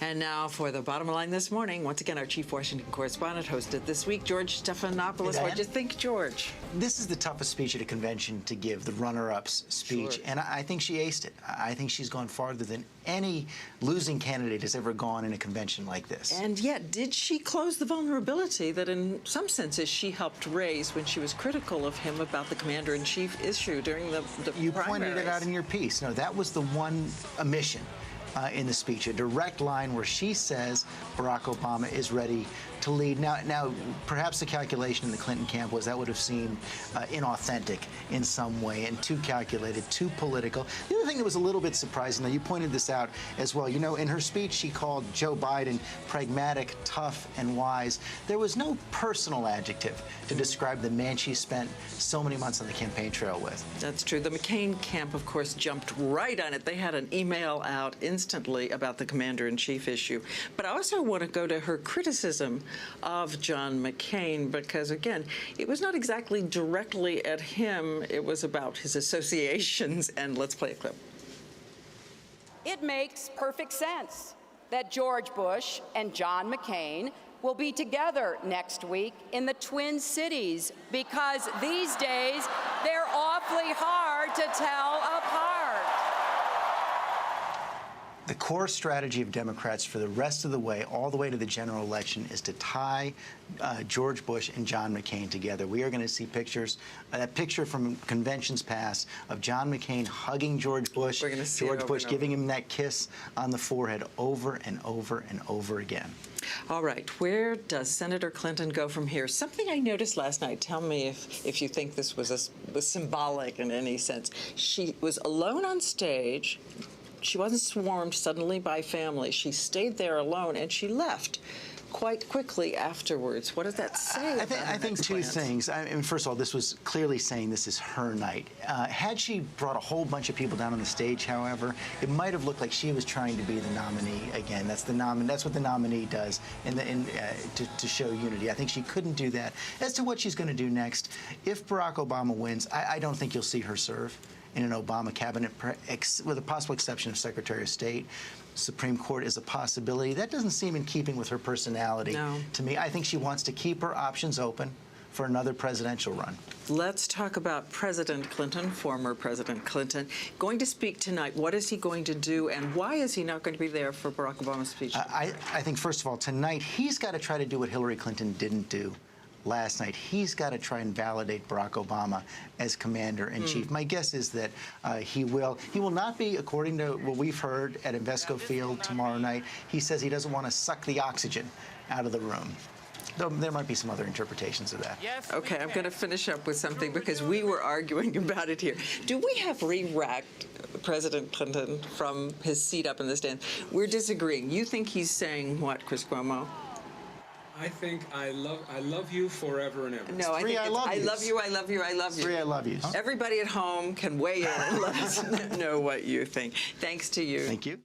And now for the bottom line this morning. Once again, our chief Washington correspondent hosted this week, George Stephanopoulos. Hey, What'd you think, George? This is the toughest speech at a convention to give, the runner-up's speech, Sure. and I think she aced it. I think she's gone farther than any losing candidate has ever gone in a convention like this. And yet, did she close the vulnerability that in some senses she helped raise when she was critical of him about the commander-in-chief issue during the You primaries? pointed it out in your piece. No, that was the one omission in the speech, a direct line where she says Barack Obama is ready to lead. Now, perhaps the calculation in the Clinton camp was that would have seemed inauthentic in some way and too calculated, too political. The other thing that was a little bit surprising, though, you pointed this out as well. You know, in her speech, she called Joe Biden pragmatic, tough, and wise. There was no personal adjective to describe the man she spent so many months on the campaign trail with. That's true. The McCain camp, of course, jumped right on it. They had an email out instantly about the commander-in-chief issue. But I also want to go to her criticism of John McCain, because, again, it was not exactly directly at him. It was about his associations. And let's play a clip. It makes perfect sense that George Bush and John McCain will be together next week in the Twin Cities, because these days they're awfully hard to tell apart. The core strategy of Democrats for the rest of the way, all the way to the general election, is to tie George Bush and John McCain together. We are going to see pictures, that picture from conventions past of John McCain hugging George Bush, We're going to see George Bush and over. giving him that kiss on the forehead over and over and over again. All right, where does Senator Clinton go from here? Something I noticed last night, tell me if you think this was symbolic in any sense. She was alone on stage. She wasn't swarmed suddenly by family. She stayed there alone, and she left quite quickly afterwards. What does that say about her I think next two plans? things. I mean, first of all, this was clearly saying this is her night. Had she brought a whole bunch of people down on the stage, however, it might have looked like she was trying to be the nominee again. That's what the nominee does to show unity. I think she couldn't do that. As to what she's going to do next, if Barack Obama wins, I don't think you'll see her serve in an Obama cabinet, with a possible exception of Secretary of State. Supreme Court is a possibility. That doesn't seem in keeping with her personality to me. I think she wants to keep her options open for another presidential run. Let's talk about President Clinton, former President Clinton, going to speak tonight. What is he going to do, and why is he not going to be there for Barack Obama's speech? I think, first of all, tonight he's got to try to do what Hillary Clinton didn't do last night. He's got to try and validate Barack Obama as commander-in-chief. My guess is that he will not be, according to what we've heard at Invesco Field tomorrow night. He says he doesn't want to suck the oxygen out of the room. Though there might be some other interpretations of that. Yes, Okay, I'm going to finish up with something because we were arguing about it here. Do we have re-racked President Clinton from his seat up in the stands? We're disagreeing. You think he's saying what, Chris Cuomo? I think I love you forever and ever. No, I Three think I it's, love I yous. love you, I love you, I love you. Three I love yous. Everybody at home can weigh in and let us know what you think. Thanks to you. Thank you.